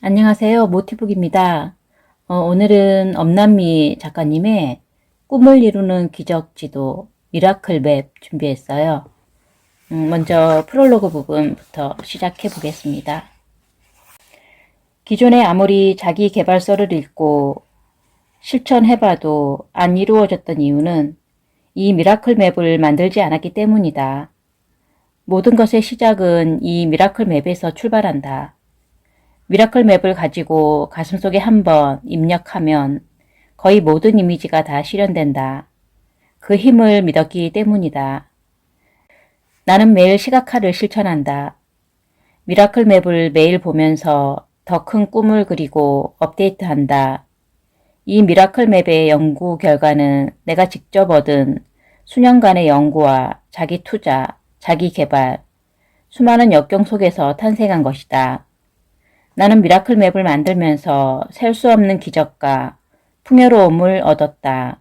안녕하세요. 모티북입니다. 오늘은 엄남미 작가님의 꿈을 이루는 기적지도 미라클 맵 준비했어요. 먼저 프롤로그 부분부터 시작해 보겠습니다. 기존에 아무리 자기 개발서를 읽고 실천해봐도 안 이루어졌던 이유는 이 미라클 맵을 만들지 않았기 때문이다. 모든 것의 시작은 이 미라클 맵에서 출발한다. 미라클 맵을 가지고 가슴속에 한번 입력하면 거의 모든 이미지가 다 실현된다. 그 힘을 믿었기 때문이다. 나는 매일 시각화를 실천한다. 미라클 맵을 매일 보면서 더 큰 꿈을 그리고 업데이트한다. 이 미라클 맵의 연구 결과는 내가 직접 얻은 수년간의 연구와 자기 투자, 자기 개발, 수많은 역경 속에서 탄생한 것이다. 나는 미라클 맵을 만들면서 셀 수 없는 기적과 풍요로움을 얻었다.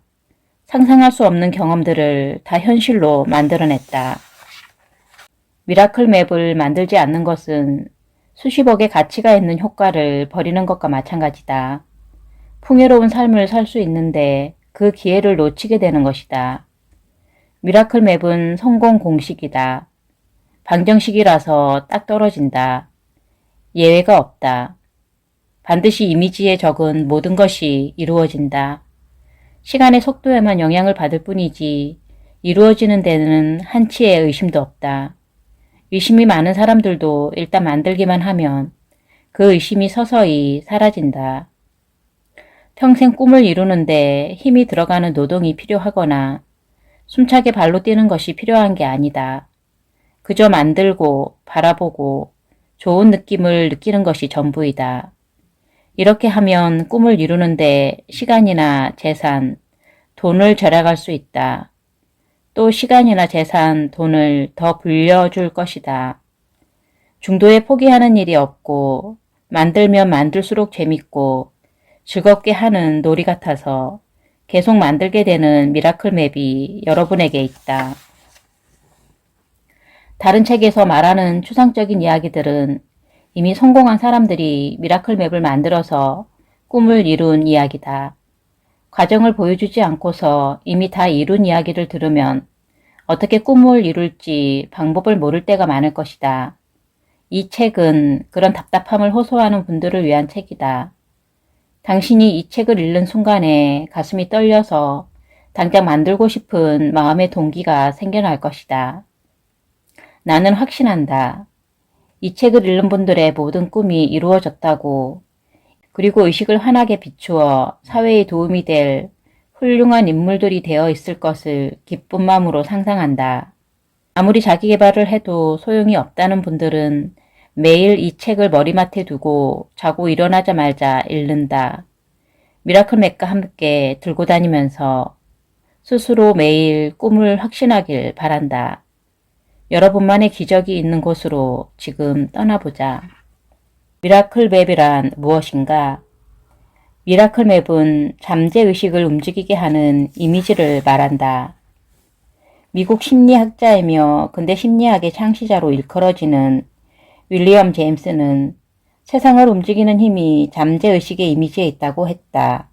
상상할 수 없는 경험들을 다 현실로 만들어냈다. 미라클 맵을 만들지 않는 것은 수십억의 가치가 있는 효과를 버리는 것과 마찬가지다. 풍요로운 삶을 살 수 있는데 그 기회를 놓치게 되는 것이다. 미라클 맵은 성공 공식이다. 방정식이라서 딱 떨어진다. 예외가 없다. 반드시 이미지에 적은 모든 것이 이루어진다. 시간의 속도에만 영향을 받을 뿐이지 이루어지는 데는 한치의 의심도 없다. 의심이 많은 사람들도 일단 만들기만 하면 그 의심이 서서히 사라진다. 평생 꿈을 이루는데 힘이 들어가는 노동이 필요하거나 숨차게 발로 뛰는 것이 필요한 게 아니다. 그저 만들고 바라보고 좋은 느낌을 느끼는 것이 전부이다. 이렇게 하면 꿈을 이루는데 시간이나 재산, 돈을 절약할 수 있다. 또 시간이나 재산, 돈을 더 불려줄 것이다. 중도에 포기하는 일이 없고 만들면 만들수록 재밌고 즐겁게 하는 놀이 같아서 계속 만들게 되는 미라클 맵이 여러분에게 있다. 다른 책에서 말하는 추상적인 이야기들은 이미 성공한 사람들이 미라클 맵을 만들어서 꿈을 이룬 이야기다. 과정을 보여주지 않고서 이미 다 이룬 이야기를 들으면 어떻게 꿈을 이룰지 방법을 모를 때가 많을 것이다. 이 책은 그런 답답함을 호소하는 분들을 위한 책이다. 당신이 이 책을 읽는 순간에 가슴이 떨려서 당장 만들고 싶은 마음의 동기가 생겨날 것이다. 나는 확신한다. 이 책을 읽는 분들의 모든 꿈이 이루어졌다고, 그리고 의식을 환하게 비추어 사회에 도움이 될 훌륭한 인물들이 되어 있을 것을 기쁜 마음으로 상상한다. 아무리 자기 개발을 해도 소용이 없다는 분들은 매일 이 책을 머리맡에 두고 자고 일어나자마자 읽는다. 미라클 맵과 함께 들고 다니면서 스스로 매일 꿈을 확신하길 바란다. 여러분만의 기적이 있는 곳으로 지금 떠나보자. 미라클 맵이란 무엇인가? 미라클 맵은 잠재의식을 움직이게 하는 이미지를 말한다. 미국 심리학자이며 근대 심리학의 창시자로 일컬어지는 윌리엄 제임스는 세상을 움직이는 힘이 잠재의식의 이미지에 있다고 했다.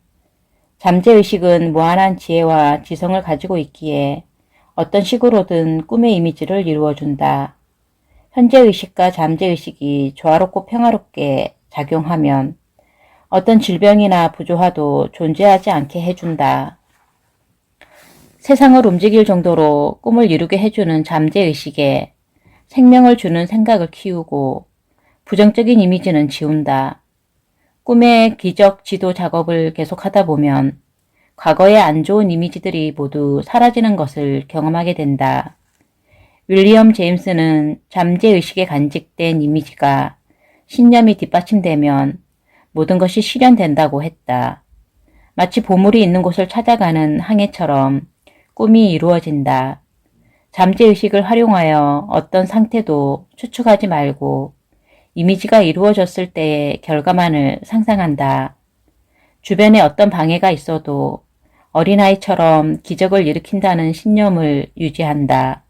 잠재의식은 무한한 지혜와 지성을 가지고 있기에 어떤 식으로든 꿈의 이미지를 이루어준다. 현재의식과 잠재의식이 조화롭고 평화롭게 작용하면 어떤 질병이나 부조화도 존재하지 않게 해준다. 세상을 움직일 정도로 꿈을 이루게 해주는 잠재의식에 생명을 주는 생각을 키우고 부정적인 이미지는 지운다. 꿈의 기적 지도 작업을 계속하다 보면 과거의 안 좋은 이미지들이 모두 사라지는 것을 경험하게 된다. 윌리엄 제임스는 잠재의식에 간직된 이미지가 신념이 뒷받침되면 모든 것이 실현된다고 했다. 마치 보물이 있는 곳을 찾아가는 항해처럼 꿈이 이루어진다. 잠재의식을 활용하여 어떤 상태도 추측하지 말고 이미지가 이루어졌을 때의 결과만을 상상한다. 주변에 어떤 방해가 있어도 어린아이처럼 기적을 일으킨다는 신념을 유지한다.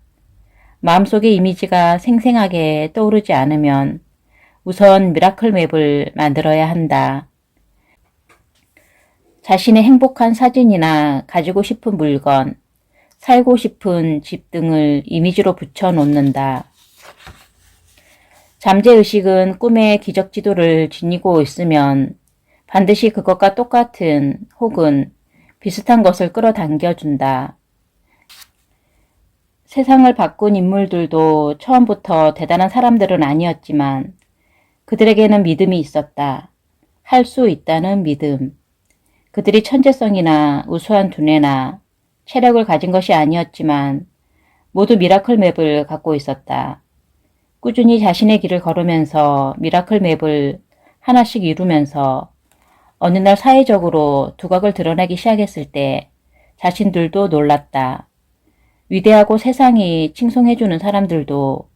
마음속의 이미지가 생생하게 떠오르지 않으면 우선 미라클 맵을 만들어야 한다. 자신의 행복한 사진이나 가지고 싶은 물건, 살고 싶은 집 등을 이미지로 붙여 놓는다. 잠재의식은 꿈의 기적지도를 지니고 있으면 반드시 그것과 똑같은 혹은 비슷한 것을 끌어당겨준다. 세상을 바꾼 인물들도 처음부터 대단한 사람들은 아니었지만 그들에게는 믿음이 있었다. 할 수 있다는 믿음. 그들이 천재성이나 우수한 두뇌나 체력을 가진 것이 아니었지만 모두 미라클 맵을 갖고 있었다. 꾸준히 자신의 길을 걸으면서 미라클 맵을 하나씩 이루면서 어느 날 사회적으로 두각을 드러내기 시작했을 때 자신들도 놀랐다. 위대하고 세상이 칭송해주는 사람들도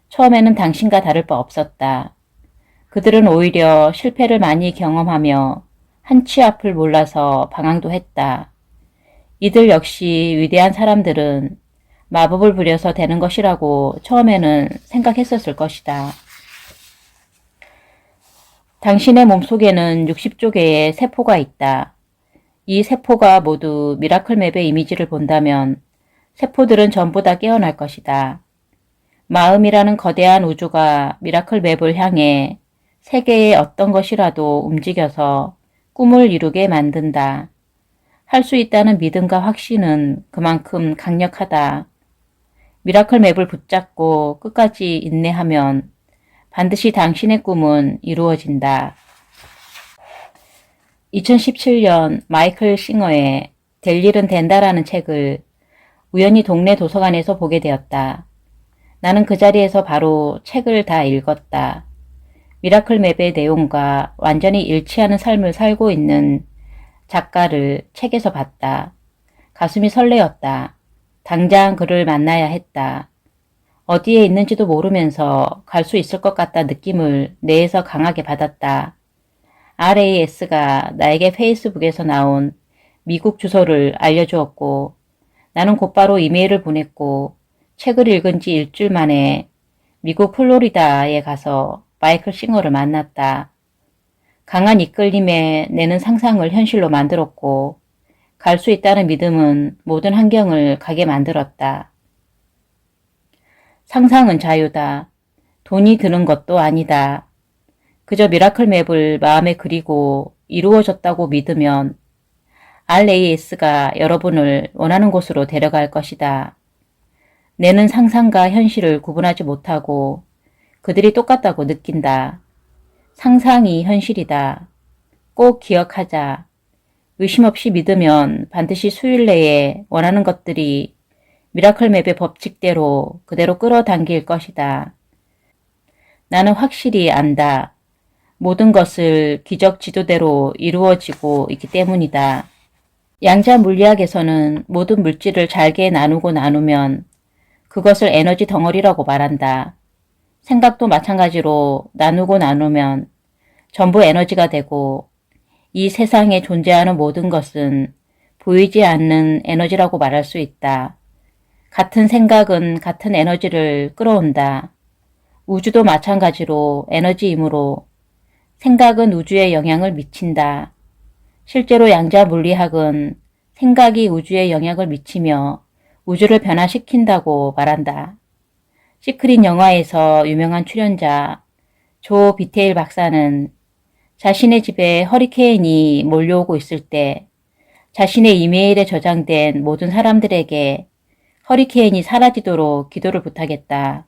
처음에는 당신과 다를 바 없었다. 그들은 오히려 실패를 많이 경험하며 한치 앞을 몰라서 방황도 했다. 이들 역시 위대한 사람들은 마법을 부려서 되는 것이라고 처음에는 생각했었을 것이다. 당신의 몸속에는 60조 개의 세포가 있다. 이 세포가 모두 미라클 맵의 이미지를 본다면 세포들은 전부 다 깨어날 것이다. 마음이라는 거대한 우주가 미라클 맵을 향해 세계의 어떤 것이라도 움직여서 꿈을 이루게 만든다. 할 수 있다는 믿음과 확신은 그만큼 강력하다. 미라클 맵을 붙잡고 끝까지 인내하면 반드시 당신의 꿈은 이루어진다. 2017년 마이클 싱어의 될 일은 된다라는 책을 우연히 동네 도서관에서 보게 되었다. 나는 그 자리에서 바로 책을 다 읽었다. 미라클 맵의 내용과 완전히 일치하는 삶을 살고 있는 작가를 책에서 봤다. 가슴이 설레었다. 당장 그를 만나야 했다. 어디에 있는지도 모르면서 갈 수 있을 것 같다 느낌을 내에서 강하게 받았다. RAS가 나에게 페이스북에서 나온 미국 주소를 알려주었고 나는 곧바로 이메일을 보냈고 책을 읽은 지 일주일 만에 미국 플로리다에 가서 마이클 싱어를 만났다. 강한 이끌림에 내는 상상을 현실로 만들었고 갈 수 있다는 믿음은 모든 환경을 가게 만들었다. 상상은 자유다. 돈이 드는 것도 아니다. 그저 미라클 맵을 마음에 그리고 이루어졌다고 믿으면 RAS가 여러분을 원하는 곳으로 데려갈 것이다. 내는 상상과 현실을 구분하지 못하고 그들이 똑같다고 느낀다. 상상이 현실이다. 꼭 기억하자. 의심 없이 믿으면 반드시 수일 내에 원하는 것들이 미라클 맵의 법칙대로 그대로 끌어당길 것이다. 나는 확실히 안다. 모든 것을 기적 지도대로 이루어지고 있기 때문이다. 양자 물리학에서는 모든 물질을 잘게 나누고 나누면 그것을 에너지 덩어리라고 말한다. 생각도 마찬가지로 나누고 나누면 전부 에너지가 되고 이 세상에 존재하는 모든 것은 보이지 않는 에너지라고 말할 수 있다. 같은 생각은 같은 에너지를 끌어온다. 우주도 마찬가지로 에너지이므로 생각은 우주에 영향을 미친다. 실제로 양자 물리학은 생각이 우주에 영향을 미치며 우주를 변화시킨다고 말한다. 시크릿 영화에서 유명한 출연자 조 비테일 박사는 자신의 집에 허리케인이 몰려오고 있을 때 자신의 이메일에 저장된 모든 사람들에게 허리케인이 사라지도록 기도를 부탁했다.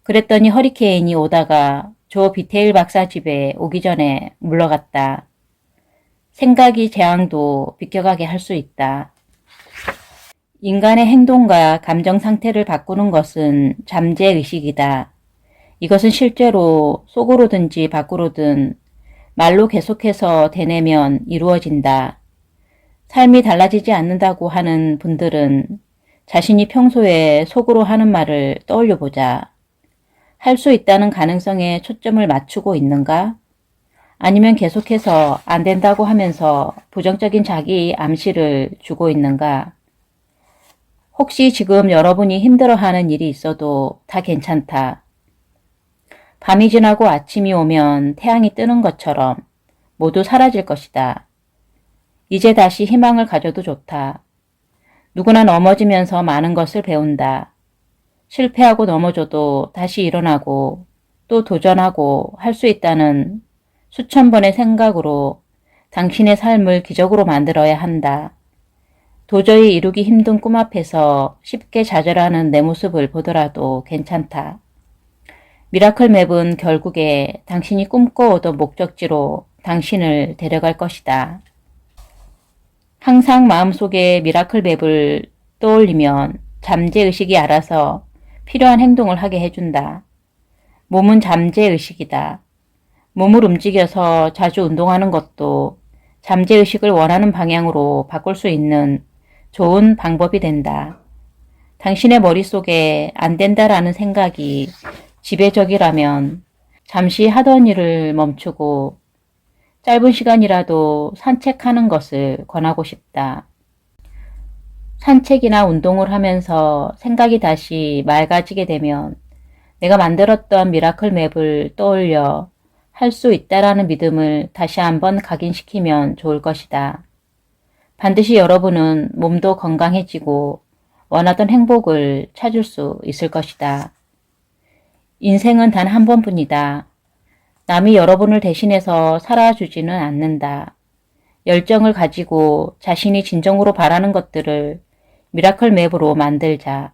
그랬더니 허리케인이 오다가 조 비테일 박사 집에 오기 전에 물러갔다. 생각이 재앙도 비껴가게 할 수 있다. 인간의 행동과 감정 상태를 바꾸는 것은 잠재의식이다. 이것은 실제로 속으로든지 밖으로든 말로 계속해서 되뇌면 이루어진다. 삶이 달라지지 않는다고 하는 분들은 자신이 평소에 속으로 하는 말을 떠올려 보자. 할 수 있다는 가능성에 초점을 맞추고 있는가? 아니면 계속해서 안 된다고 하면서 부정적인 자기 암시를 주고 있는가? 혹시 지금 여러분이 힘들어하는 일이 있어도 다 괜찮다. 밤이 지나고 아침이 오면 태양이 뜨는 것처럼 모두 사라질 것이다. 이제 다시 희망을 가져도 좋다. 누구나 넘어지면서 많은 것을 배운다. 실패하고 넘어져도 다시 일어나고 또 도전하고 할 수 있다는 수천 번의 생각으로 당신의 삶을 기적으로 만들어야 한다. 도저히 이루기 힘든 꿈 앞에서 쉽게 좌절하는 내 모습을 보더라도 괜찮다. 미라클 맵은 결국에 당신이 꿈꿔오던 목적지로 당신을 데려갈 것이다. 항상 마음속에 미라클 맵을 떠올리면 잠재의식이 알아서 필요한 행동을 하게 해준다. 몸은 잠재의식이다. 몸을 움직여서 자주 운동하는 것도 잠재의식을 원하는 방향으로 바꿀 수 있는 좋은 방법이 된다. 당신의 머릿속에 안 된다라는 생각이 지배적이라면 잠시 하던 일을 멈추고 짧은 시간이라도 산책하는 것을 권하고 싶다. 산책이나 운동을 하면서 생각이 다시 맑아지게 되면 내가 만들었던 미라클 맵을 떠올려 할 수 있다라는 믿음을 다시 한번 각인시키면 좋을 것이다. 반드시 여러분은 몸도 건강해지고 원하던 행복을 찾을 수 있을 것이다. 인생은 단 한 번뿐이다. 남이 여러분을 대신해서 살아주지는 않는다. 열정을 가지고 자신이 진정으로 바라는 것들을 미라클 맵으로 만들자.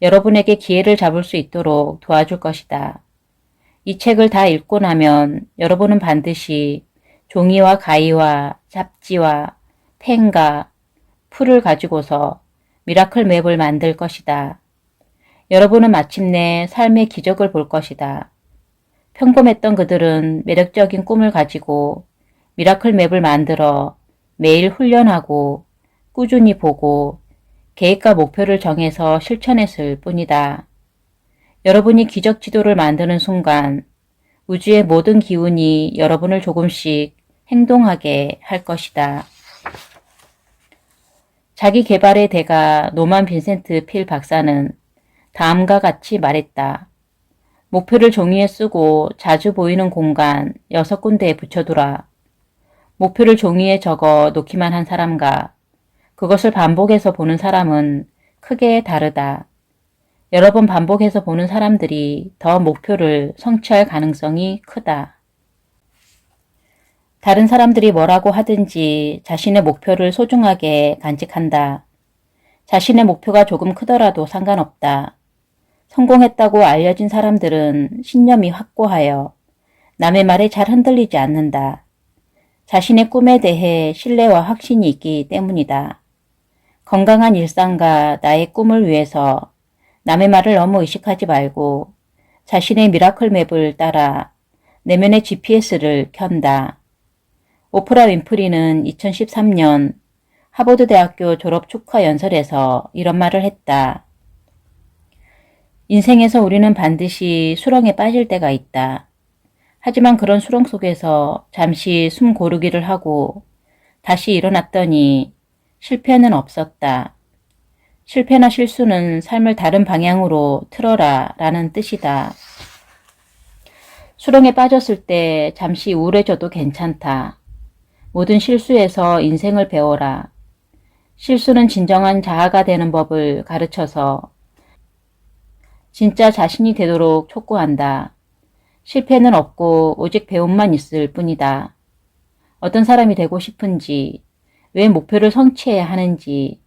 여러분에게 기회를 잡을 수 있도록 도와줄 것이다. 이 책을 다 읽고 나면 여러분은 반드시 종이와 가위와 잡지와 펜과 풀을 가지고서 미라클 맵을 만들 것이다. 여러분은 마침내 삶의 기적을 볼 것이다. 평범했던 그들은 매력적인 꿈을 가지고 미라클 맵을 만들어 매일 훈련하고 꾸준히 보고 계획과 목표를 정해서 실천했을 뿐이다. 여러분이 기적 지도를 만드는 순간 우주의 모든 기운이 여러분을 조금씩 행동하게 할 것이다. 자기 개발의 대가 노만 빈센트 필 박사는 다음과 같이 말했다. 목표를 종이에 쓰고 자주 보이는 공간 6군데에 붙여두라. 목표를 종이에 적어 놓기만 한 사람과 그것을 반복해서 보는 사람은 크게 다르다. 여러 번 반복해서 보는 사람들이 더 목표를 성취할 가능성이 크다. 다른 사람들이 뭐라고 하든지 자신의 목표를 소중하게 간직한다. 자신의 목표가 조금 크더라도 상관없다. 성공했다고 알려진 사람들은 신념이 확고하여 남의 말에 잘 흔들리지 않는다. 자신의 꿈에 대해 신뢰와 확신이 있기 때문이다. 건강한 일상과 나의 꿈을 위해서 남의 말을 너무 의식하지 말고 자신의 미라클 맵을 따라 내면의 GPS를 켠다. 오프라 윈프리는 2013년 하버드 대학교 졸업 축하 연설에서 이런 말을 했다. 인생에서 우리는 반드시 수렁에 빠질 때가 있다. 하지만 그런 수렁 속에서 잠시 숨 고르기를 하고 다시 일어났더니 실패는 없었다. 실패나 실수는 삶을 다른 방향으로 틀어라 라는 뜻이다. 수렁에 빠졌을 때 잠시 우울해져도 괜찮다. 모든 실수에서 인생을 배워라. 실수는 진정한 자아가 되는 법을 가르쳐서 진짜 자신이 되도록 촉구한다. 실패는 없고 오직 배움만 있을 뿐이다. 어떤 사람이 되고 싶은지, 왜 목표를 성취해야 하는지,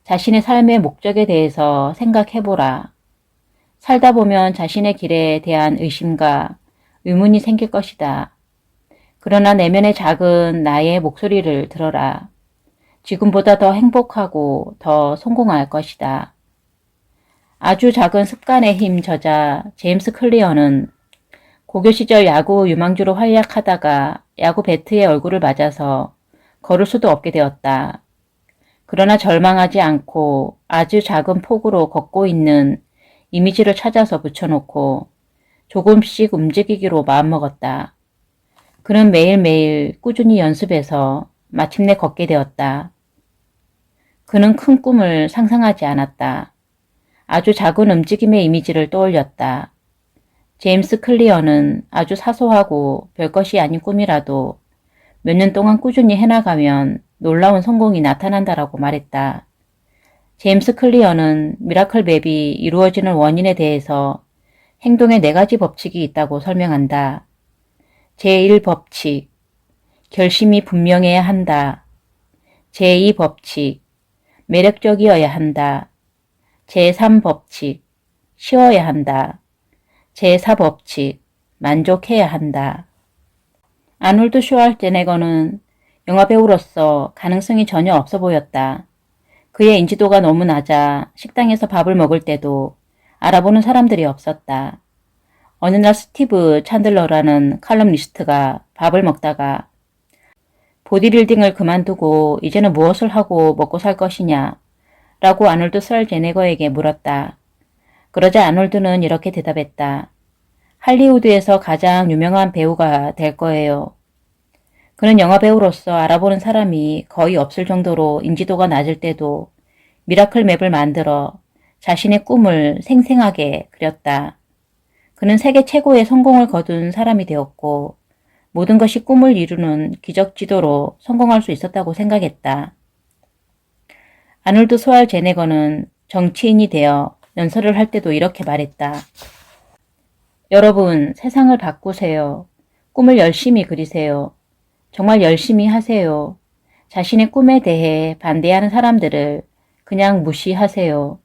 자신의 삶의 목적에 대해서 생각해보라. 살다 보면 자신의 길에 대한 의심과 의문이 생길 것이다. 그러나 내면의 작은 나의 목소리를 들어라. 지금보다 더 행복하고 더 성공할 것이다. 아주 작은 습관의 힘 저자 제임스 클리어는 고교 시절 야구 유망주로 활약하다가 야구 배트에 얼굴을 맞아서 걸을 수도 없게 되었다. 그러나 절망하지 않고 아주 작은 폭으로 걷고 있는 이미지를 찾아서 붙여놓고 조금씩 움직이기로 마음먹었다. 그는 매일매일 꾸준히 연습해서 마침내 걷게 되었다. 그는 큰 꿈을 상상하지 않았다. 아주 작은 움직임의 이미지를 떠올렸다. 제임스 클리어는 아주 사소하고 별것이 아닌 꿈이라도 몇 년 동안 꾸준히 해나가면 놀라운 성공이 나타난다라고 말했다. 제임스 클리어는 미라클 맵이 이루어지는 원인에 대해서 행동의 4가지 법칙이 있다고 설명한다. 제1법칙, 결심이 분명해야 한다. 제2법칙, 매력적이어야 한다. 제3법칙, 쉬워야 한다. 제4법칙, 만족해야 한다. 아놀드 슈왈제네거는 영화배우로서 가능성이 전혀 없어 보였다. 그의 인지도가 너무 낮아 식당에서 밥을 먹을 때도 알아보는 사람들이 없었다. 어느 날 스티브 찬들러라는 칼럼니스트가 밥을 먹다가 보디빌딩을 그만두고 이제는 무엇을 하고 먹고 살 것이냐 라고 아놀드 슈왈제네거에게 물었다. 그러자 아놀드는 이렇게 대답했다. 할리우드에서 가장 유명한 배우가 될 거예요. 그는 영화배우로서 알아보는 사람이 거의 없을 정도로 인지도가 낮을 때도 미라클 맵을 만들어 자신의 꿈을 생생하게 그렸다. 그는 세계 최고의 성공을 거둔 사람이 되었고 모든 것이 꿈을 이루는 기적 지도로 성공할 수 있었다고 생각했다. 아놀드 슈왈제네거는 정치인이 되어 연설을 할 때도 이렇게 말했다. 여러분, 세상을 바꾸세요. 꿈을 열심히 그리세요. 정말 열심히 하세요. 자신의 꿈에 대해 반대하는 사람들을 그냥 무시하세요.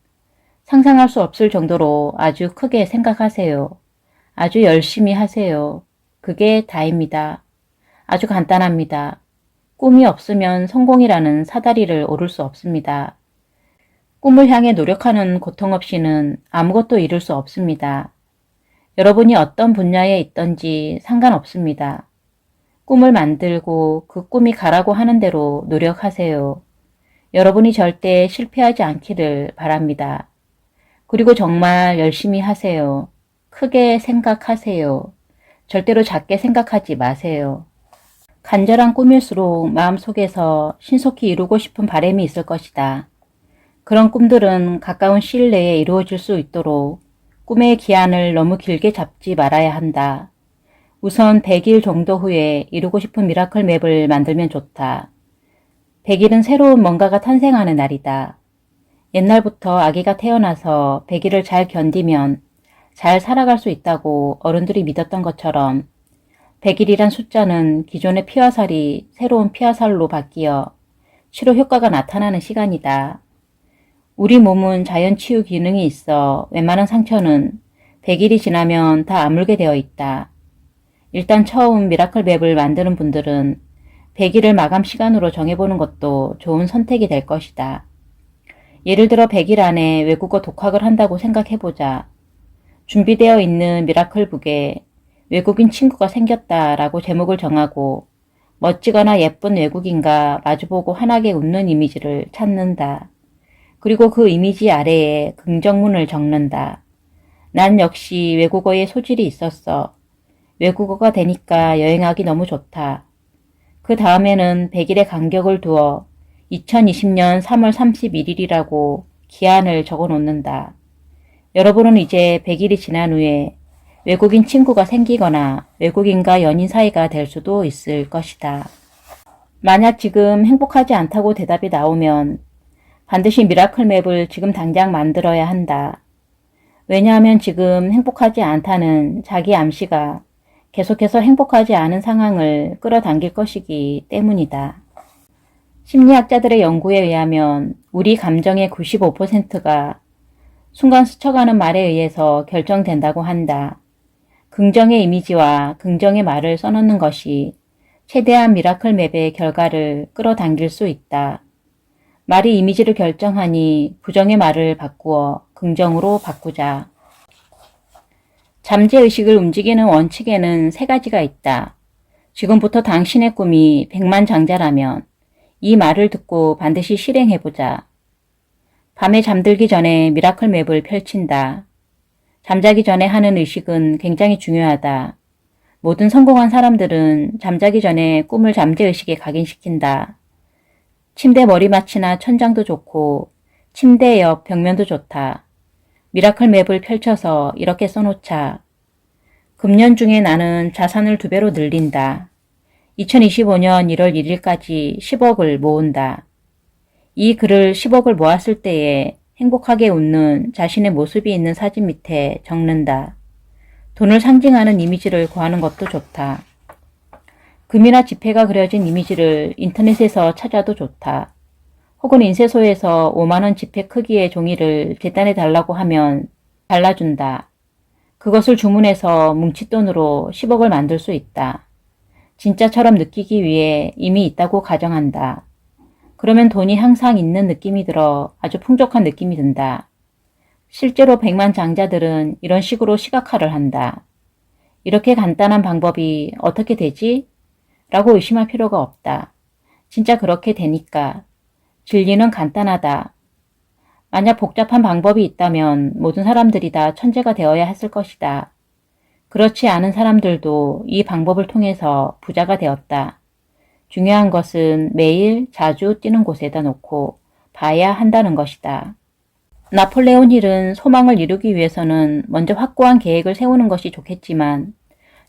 상상할 수 없을 정도로 아주 크게 생각하세요. 아주 열심히 하세요. 그게 다입니다. 아주 간단합니다. 꿈이 없으면 성공이라는 사다리를 오를 수 없습니다. 꿈을 향해 노력하는 고통 없이는 아무것도 이룰 수 없습니다. 여러분이 어떤 분야에 있든지 상관없습니다. 꿈을 만들고 그 꿈이 가라고 하는 대로 노력하세요. 여러분이 절대 실패하지 않기를 바랍니다. 그리고 정말 열심히 하세요. 크게 생각하세요. 절대로 작게 생각하지 마세요. 간절한 꿈일수록 마음속에서 신속히 이루고 싶은 바람이 있을 것이다. 그런 꿈들은 가까운 시일 내에 이루어질 수 있도록 꿈의 기한을 너무 길게 잡지 말아야 한다. 우선 100일 정도 후에 이루고 싶은 미라클 맵을 만들면 좋다. 100일은 새로운 뭔가가 탄생하는 날이다. 옛날부터 아기가 태어나서 100일을 잘 견디면 잘 살아갈 수 있다고 어른들이 믿었던 것처럼 100일이란 숫자는 기존의 피와 살이 새로운 피와 살로 바뀌어 치료 효과가 나타나는 시간이다. 우리 몸은 자연 치유 기능이 있어 웬만한 상처는 100일이 지나면 다 아물게 되어 있다. 일단 처음 미라클 맵을 만드는 분들은 100일을 마감 시간으로 정해보는 것도 좋은 선택이 될 것이다. 예를 들어 100일 안에 외국어 독학을 한다고 생각해보자. 준비되어 있는 미라클북에 외국인 친구가 생겼다라고 제목을 정하고 멋지거나 예쁜 외국인과 마주보고 환하게 웃는 이미지를 찾는다. 그리고 그 이미지 아래에 긍정문을 적는다. 난 역시 외국어에 소질이 있었어. 외국어가 되니까 여행하기 너무 좋다. 그 다음에는 100일의 간격을 두어 2020년 3월 31일이라고 기한을 적어 놓는다. 여러분은 이제 100일이 지난 후에 외국인 친구가 생기거나 외국인과 연인 사이가 될 수도 있을 것이다. 만약 지금 행복하지 않다고 대답이 나오면 반드시 미라클 맵을 지금 당장 만들어야 한다. 왜냐하면 지금 행복하지 않다는 자기 암시가 계속해서 행복하지 않은 상황을 끌어당길 것이기 때문이다. 심리학자들의 연구에 의하면 우리 감정의 95%가 순간 스쳐가는 말에 의해서 결정된다고 한다. 긍정의 이미지와 긍정의 말을 써놓는 것이 최대한 미라클 맵의 결과를 끌어당길 수 있다. 말이 이미지를 결정하니 부정의 말을 바꾸어 긍정으로 바꾸자. 잠재의식을 움직이는 원칙에는 3가지가 있다. 지금부터 당신의 꿈이 백만장자라면 이 말을 듣고 반드시 실행해보자. 밤에 잠들기 전에 미라클 맵을 펼친다. 잠자기 전에 하는 의식은 굉장히 중요하다. 모든 성공한 사람들은 잠자기 전에 꿈을 잠재의식에 각인시킨다. 침대 머리맡이나 천장도 좋고 침대 옆 벽면도 좋다. 미라클 맵을 펼쳐서 이렇게 써놓자. 금년 중에 나는 자산을 2배로 늘린다. 2025년 1월 1일까지 10억을 모은다. 이 글을 10억을 모았을 때에 행복하게 웃는 자신의 모습이 있는 사진 밑에 적는다. 돈을 상징하는 이미지를 구하는 것도 좋다. 금이나 지폐가 그려진 이미지를 인터넷에서 찾아도 좋다. 혹은 인쇄소에서 5만원 지폐 크기의 종이를 재단해 달라고 하면 달라준다. 그것을 주문해서 뭉칫돈으로 10억을 만들 수 있다. 진짜처럼 느끼기 위해 이미 있다고 가정한다. 그러면 돈이 항상 있는 느낌이 들어 아주 풍족한 느낌이 든다. 실제로 백만장자들은 이런 식으로 시각화를 한다. 이렇게 간단한 방법이 어떻게 되지? 라고 의심할 필요가 없다. 진짜 그렇게 되니까. 진리는 간단하다. 만약 복잡한 방법이 있다면 모든 사람들이 다 천재가 되어야 했을 것이다. 그렇지 않은 사람들도 이 방법을 통해서 부자가 되었다. 중요한 것은 매일 자주 뛰는 곳에다 놓고 봐야 한다는 것이다. 나폴레온 힐은 소망을 이루기 위해서는 먼저 확고한 계획을 세우는 것이 좋겠지만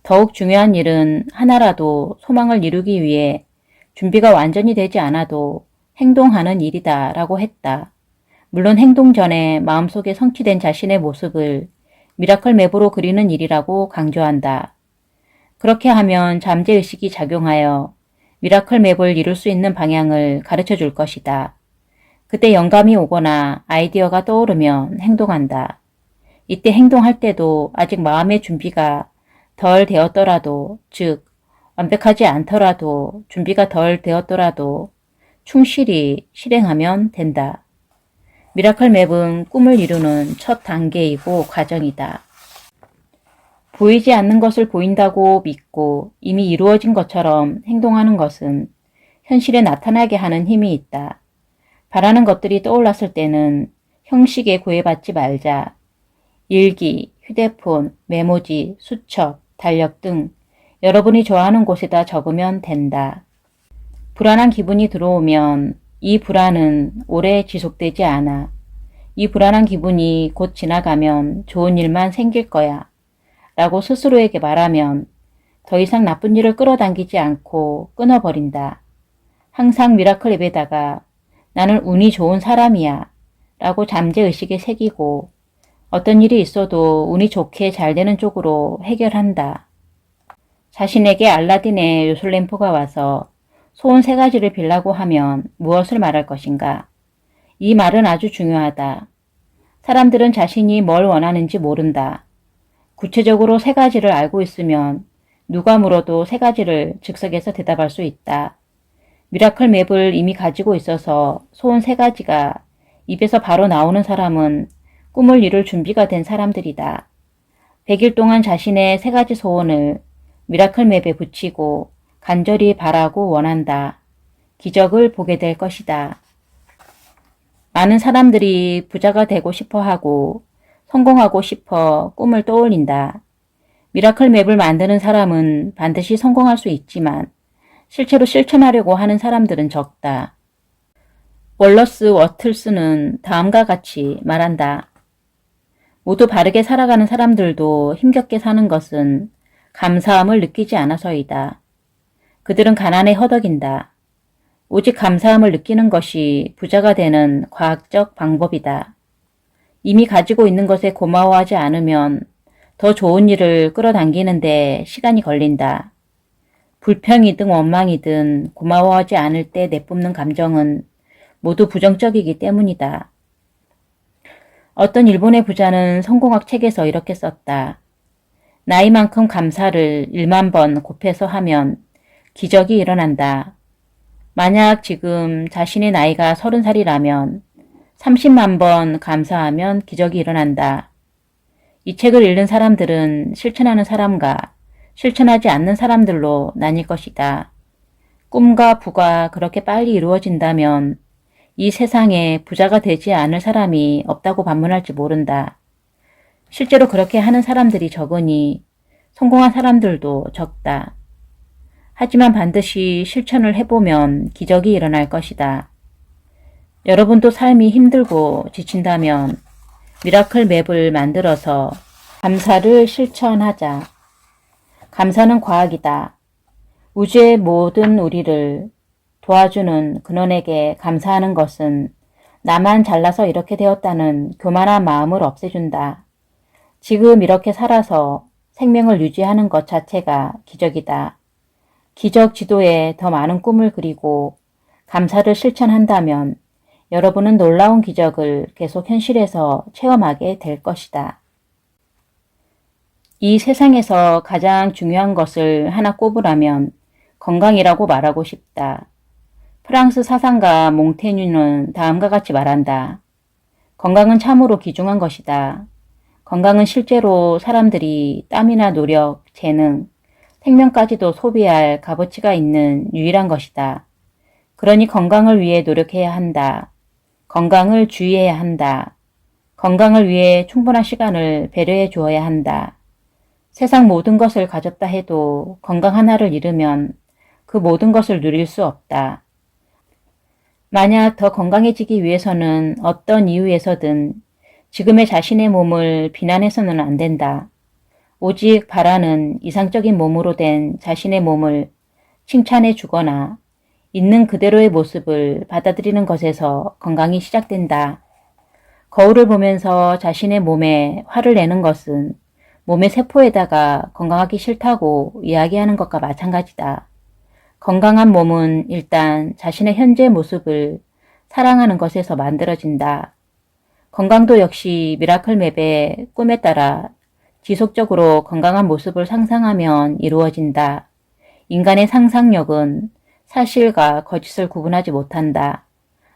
더욱 중요한 일은 하나라도 소망을 이루기 위해 준비가 완전히 되지 않아도 행동하는 일이다 라고 했다. 물론 행동 전에 마음속에 성취된 자신의 모습을 미라클 맵으로 그리는 일이라고 강조한다. 그렇게 하면 잠재의식이 작용하여 미라클 맵을 이룰 수 있는 방향을 가르쳐 줄 것이다. 그때 영감이 오거나 아이디어가 떠오르면 행동한다. 이때 행동할 때도 아직 마음의 준비가 덜 되었더라도, 즉 완벽하지 않더라도 준비가 덜 되었더라도 충실히 실행하면 된다. 미라클 맵은 꿈을 이루는 첫 단계이고 과정이다. 보이지 않는 것을 보인다고 믿고 이미 이루어진 것처럼 행동하는 것은 현실에 나타나게 하는 힘이 있다. 바라는 것들이 떠올랐을 때는 형식에 구애받지 말자. 일기, 휴대폰, 메모지, 수첩, 달력 등 여러분이 좋아하는 곳에다 적으면 된다. 불안한 기분이 들어오면 이 불안은 오래 지속되지 않아. 이 불안한 기분이 곧 지나가면 좋은 일만 생길 거야. 라고 스스로에게 말하면 더 이상 나쁜 일을 끌어당기지 않고 끊어버린다. 항상 미라클 앱에다가 나는 운이 좋은 사람이야 라고 잠재의식에 새기고 어떤 일이 있어도 운이 좋게 잘 되는 쪽으로 해결한다. 자신에게 알라딘의 요술램프가 와서 소원 3가지를 빌라고 하면 무엇을 말할 것인가? 이 말은 아주 중요하다. 사람들은 자신이 뭘 원하는지 모른다. 구체적으로 3가지를 알고 있으면 누가 물어도 3가지를 즉석에서 대답할 수 있다. 미라클 맵을 이미 가지고 있어서 소원 3가지가 입에서 바로 나오는 사람은 꿈을 이룰 준비가 된 사람들이다. 100일 동안 자신의 3가지 소원을 미라클 맵에 붙이고 간절히 바라고 원한다. 기적을 보게 될 것이다. 많은 사람들이 부자가 되고 싶어 하고 성공하고 싶어 꿈을 떠올린다. 미라클 맵을 만드는 사람은 반드시 성공할 수 있지만 실제로 실천하려고 하는 사람들은 적다. 월러스 워틀스는 다음과 같이 말한다. 모두 바르게 살아가는 사람들도 힘겹게 사는 것은 감사함을 느끼지 않아서이다. 그들은 가난에 허덕인다. 오직 감사함을 느끼는 것이 부자가 되는 과학적 방법이다. 이미 가지고 있는 것에 고마워하지 않으면 더 좋은 일을 끌어당기는데 시간이 걸린다. 불평이든 원망이든 고마워하지 않을 때 내뿜는 감정은 모두 부정적이기 때문이다. 어떤 일본의 부자는 성공학 책에서 이렇게 썼다. 나이만큼 감사를 1만 번 곱해서 하면 기적이 일어난다. 만약 지금 자신의 나이가 30살이라면 30만 번 감사하면 기적이 일어난다. 이 책을 읽는 사람들은 실천하는 사람과 실천하지 않는 사람들로 나뉠 것이다. 꿈과 부가 그렇게 빨리 이루어진다면 이 세상에 부자가 되지 않을 사람이 없다고 반문할지 모른다. 실제로 그렇게 하는 사람들이 적으니 성공한 사람들도 적다. 하지만 반드시 실천을 해보면 기적이 일어날 것이다. 여러분도 삶이 힘들고 지친다면 미라클 맵을 만들어서 감사를 실천하자. 감사는 과학이다. 우주의 모든 우리를 도와주는 근원에게 감사하는 것은 나만 잘나서 이렇게 되었다는 교만한 마음을 없애준다. 지금 이렇게 살아서 생명을 유지하는 것 자체가 기적이다. 기적 지도에 더 많은 꿈을 그리고 감사를 실천한다면 여러분은 놀라운 기적을 계속 현실에서 체험하게 될 것이다. 이 세상에서 가장 중요한 것을 하나 꼽으라면 건강이라고 말하고 싶다. 프랑스 사상가 몽테뉴는 다음과 같이 말한다. 건강은 참으로 귀중한 것이다. 건강은 실제로 사람들이 땀이나 노력, 재능, 생명까지도 소비할 값어치가 있는 유일한 것이다. 그러니 건강을 위해 노력해야 한다. 건강을 주의해야 한다. 건강을 위해 충분한 시간을 배려해 주어야 한다. 세상 모든 것을 가졌다 해도 건강 하나를 잃으면 그 모든 것을 누릴 수 없다. 만약 더 건강해지기 위해서는 어떤 이유에서든 지금의 자신의 몸을 비난해서는 안 된다. 오직 바라는 이상적인 몸으로 된 자신의 몸을 칭찬해 주거나 있는 그대로의 모습을 받아들이는 것에서 건강이 시작된다. 거울을 보면서 자신의 몸에 화를 내는 것은 몸의 세포에다가 건강하기 싫다고 이야기하는 것과 마찬가지다. 건강한 몸은 일단 자신의 현재 모습을 사랑하는 것에서 만들어진다. 건강도 역시 미라클 맵의 꿈에 따라 지속적으로 건강한 모습을 상상하면 이루어진다. 인간의 상상력은 사실과 거짓을 구분하지 못한다.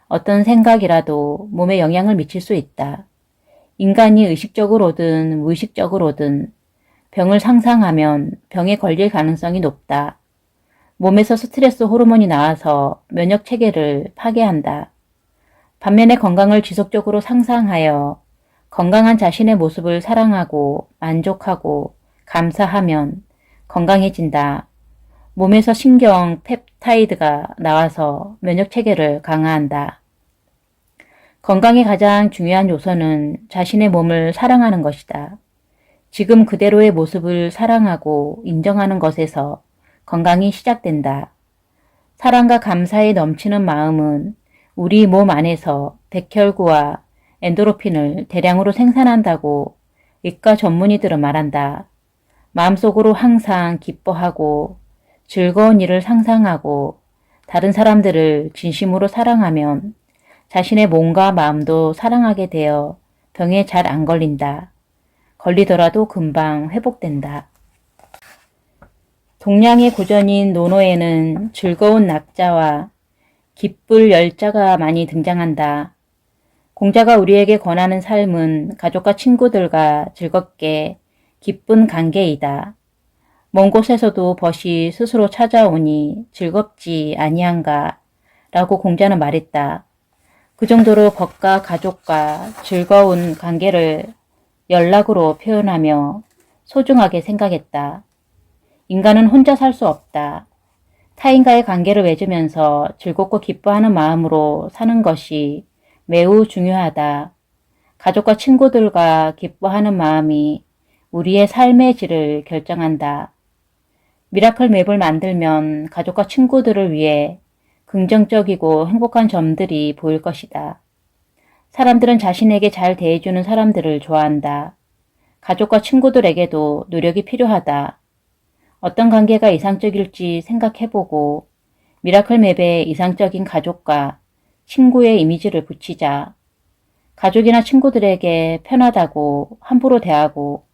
어떤 생각이라도 몸에 영향을 미칠 수 있다. 인간이 의식적으로든 무의식적으로든 병을 상상하면 병에 걸릴 가능성이 높다. 몸에서 스트레스 호르몬이 나와서 면역 체계를 파괴한다. 반면에 건강을 지속적으로 상상하여 건강한 자신의 모습을 사랑하고 만족하고 감사하면 건강해진다. 몸에서 신경 펩타이드가 나와서 면역 체계를 강화한다. 건강의 가장 중요한 요소는 자신의 몸을 사랑하는 것이다. 지금 그대로의 모습을 사랑하고 인정하는 것에서 건강이 시작된다. 사랑과 감사에 넘치는 마음은 우리 몸 안에서 백혈구와 엔도르핀을 대량으로 생산한다고 의과 전문의들은 말한다. 마음속으로 항상 기뻐하고 즐거운 일을 상상하고 다른 사람들을 진심으로 사랑하면 자신의 몸과 마음도 사랑하게 되어 병에 잘 안 걸린다. 걸리더라도 금방 회복된다. 동양의 고전인 논어에는 즐거운 낙자와 기쁠 열자가 많이 등장한다. 공자가 우리에게 권하는 삶은 가족과 친구들과 즐겁게 기쁜 관계이다. 먼 곳에서도 벗이 스스로 찾아오니 즐겁지 아니한가 라고 공자는 말했다. 그 정도로 벗과 가족과 즐거운 관계를 연락으로 표현하며 소중하게 생각했다. 인간은 혼자 살 수 없다. 타인과의 관계를 맺으면서 즐겁고 기뻐하는 마음으로 사는 것이 매우 중요하다. 가족과 친구들과 기뻐하는 마음이 우리의 삶의 질을 결정한다. 미라클 맵을 만들면 가족과 친구들을 위해 긍정적이고 행복한 점들이 보일 것이다. 사람들은 자신에게 잘 대해주는 사람들을 좋아한다. 가족과 친구들에게도 노력이 필요하다. 어떤 관계가 이상적일지 생각해보고 미라클 맵에 이상적인 가족과 친구의 이미지를 붙이자. 가족이나 친구들에게 편하다고 함부로 대하고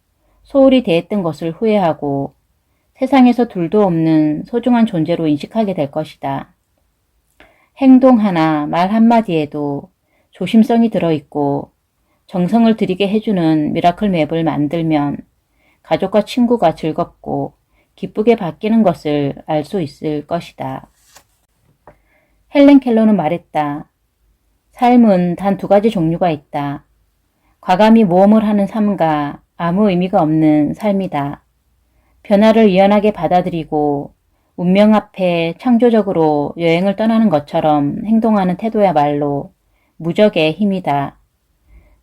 소홀히 대했던 것을 후회하고 세상에서 둘도 없는 소중한 존재로 인식하게 될 것이다. 행동 하나, 말 한마디에도 조심성이 들어있고 정성을 들이게 해주는 미라클 맵을 만들면 가족과 친구가 즐겁고 기쁘게 바뀌는 것을 알 수 있을 것이다. 헬렌 켈러는 말했다. 삶은 단 2가지 종류가 있다. 과감히 모험을 하는 삶과 아무 의미가 없는 삶이다. 변화를 유연하게 받아들이고 운명 앞에 창조적으로 여행을 떠나는 것처럼 행동하는 태도야말로 무적의 힘이다.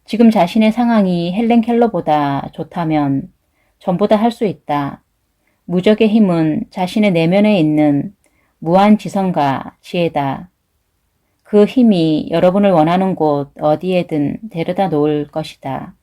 지금 자신의 상황이 헬렌 켈러보다 좋다면 전부 다 할 수 있다. 무적의 힘은 자신의 내면에 있는 무한 지성과 지혜다. 그 힘이 여러분을 원하는 곳 어디에든 데려다 놓을 것이다.